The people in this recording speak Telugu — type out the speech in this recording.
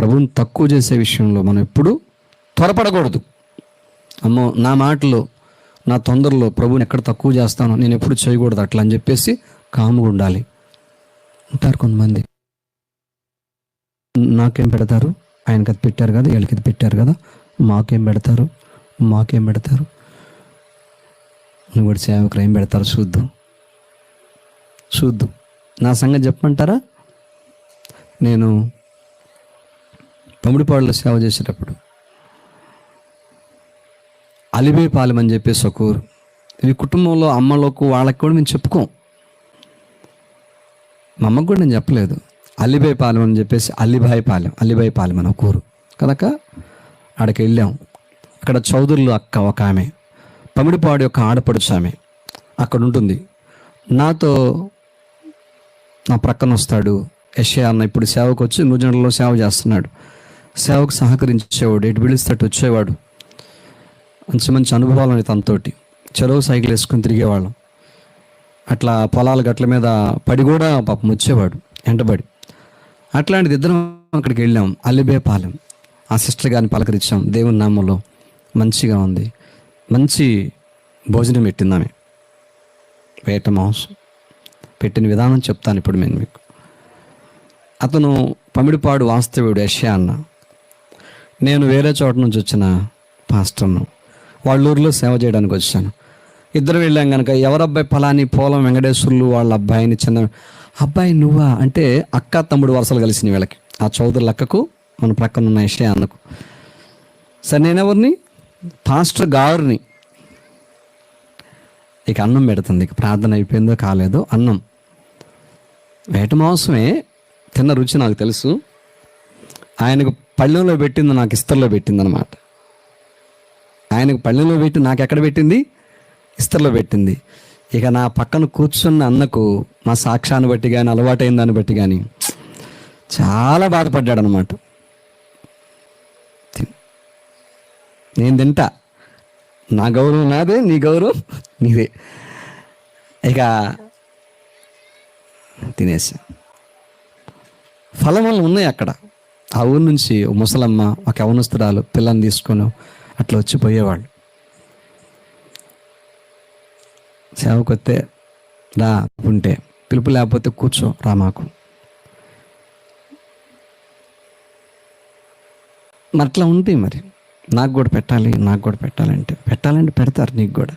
ప్రభువుని తక్కువ చేసే విషయంలో మనం ఎప్పుడూ త్వరపడకూడదు. అమ్మో నా మాటలు నా తొందరలో ప్రభువుని ఎక్కడ తక్కువ చేస్తానో నేను ఎప్పుడు చేయకూడదు అట్లా అని చెప్పేసి కాముగా ఉండాలి. ఉంటారు కొంతమంది, నాకేం పెడతారు, ఆయనకి అది పెట్టారు కదా, వీళ్ళకి ఇది పెట్టారు కదా, మాకేం పెడతారు నువ్వు కూడా సేవకులు ఏం పెడతారు చూద్దాం. నా సంగతి చెప్పమంటారా? నేను పమిడిపాడులో సేవ చేసేటప్పుడు అలిబేపాలెం అని చెప్పేసి ఒక ఊరు. ఈ కుటుంబంలో అమ్మలకు వాళ్ళకి కూడా మేము చెప్పుకోం, మా అమ్మకు కూడా నేను చెప్పలేదు. అలిబేపాలెం అని చెప్పేసి అల్లిబాయిపాలెం అని ఒక ఊరు కదక. ఆడికి వెళ్ళాం. అక్కడ చౌదరులు అక్క ఒక ఆమె, పమిడిపాడు యొక్క ఆడపడుచు ఆమె అక్కడ ఉంటుంది. నాతో నా ప్రక్కన వస్తాడు యెషయా అన్న. ఇప్పుడు సేవకు వచ్చి నూజెండలో సేవ చేస్తున్నాడు. సేవకు సహకరించేవాడు, ఎటు పిలిస్తేట్టు వచ్చేవాడు. మంచి అనుభవాలు ఉన్నాయి తనతోటి. చెరువు సైకిల్ వేసుకొని తిరిగేవాళ్ళం. అట్లా పొలాల గట్ల మీద పడి కూడా పాపం వచ్చేవాడు ఎంటబడి. అట్లాంటిది ఇద్దరం అక్కడికి వెళ్ళాం, అల్లిబేపాలెం. ఆ సిస్టర్ గారిని పలకరించాం. దేవుని నామంలో మంచిగా ఉంది, మంచి భోజనం పెట్టింది ఆమె. వేట మాంసం పెట్టిన విధానం చెప్తాను ఇప్పుడు నేను మీకు. అతను పమిడిపాడు వాస్తవ్యుడు యెషయా అన్న. నేను వేరే చోట నుంచి వచ్చిన పాస్టర్ను, వాళ్ళ ఊరిలో సేవ చేయడానికి వచ్చాను. ఇద్దరు వెళ్ళాం కనుక ఎవరబ్బాయి ఫలాని పోలం వెంకటేశ్వర్లు వాళ్ళ అబ్బాయిని చిన్న అబ్బాయి నువ్వా అంటే అక్క తమ్ముడు వరుసలు కలిసినాయి వీళ్ళకి. ఆ చౌదరుల అక్కకు మన ప్రక్కన ఉన్న యెషయా అన్నకు. సరే నేనెవరిని? పాస్టర్ గారిని. ఇక అన్నం పెడుతుంది. ఇక ప్రార్థన అయిపోయిందో కాలేదో అన్నం. వేట మాంసమే తిన్న రుచి నాకు తెలుసు. ఆయనకు పళ్ళెంలో పెట్టింది, నాకు ఇస్తర్లో పెట్టింది అనమాట. ఆయనకు పళ్ళెంలో పెట్టి నాకు ఎక్కడ పెట్టింది? ఇస్తర్లో పెట్టింది. ఇక నా పక్కన కూర్చున్న అన్నకు మా సాక్ష్యాన్ని బట్టి కానీ అలవాటైన దాన్ని బట్టి కానీ చాలా బాధపడ్డాడు అనమాట. నేను తింటా, నా గౌరవం నాదే, నీ గౌరవం నీదే. ఇక తినేసి ఫలములు ఉన్నాయి అక్కడ. ఆ ఊరు నుంచి ముసలమ్మ ఒక యవనస్తురాలు పిల్లని తీసుకొని అట్లా వచ్చిపోయేవాళ్ళు. సేవకు వస్తే రా ఉంటే, పిలుపు లేకపోతే కూర్చో రా మాకు. అట్లా ఉంటాయి మరి. నాకు కూడా పెట్టాలంటే పెట్టాలంటే పెడతారు నీకు కూడా.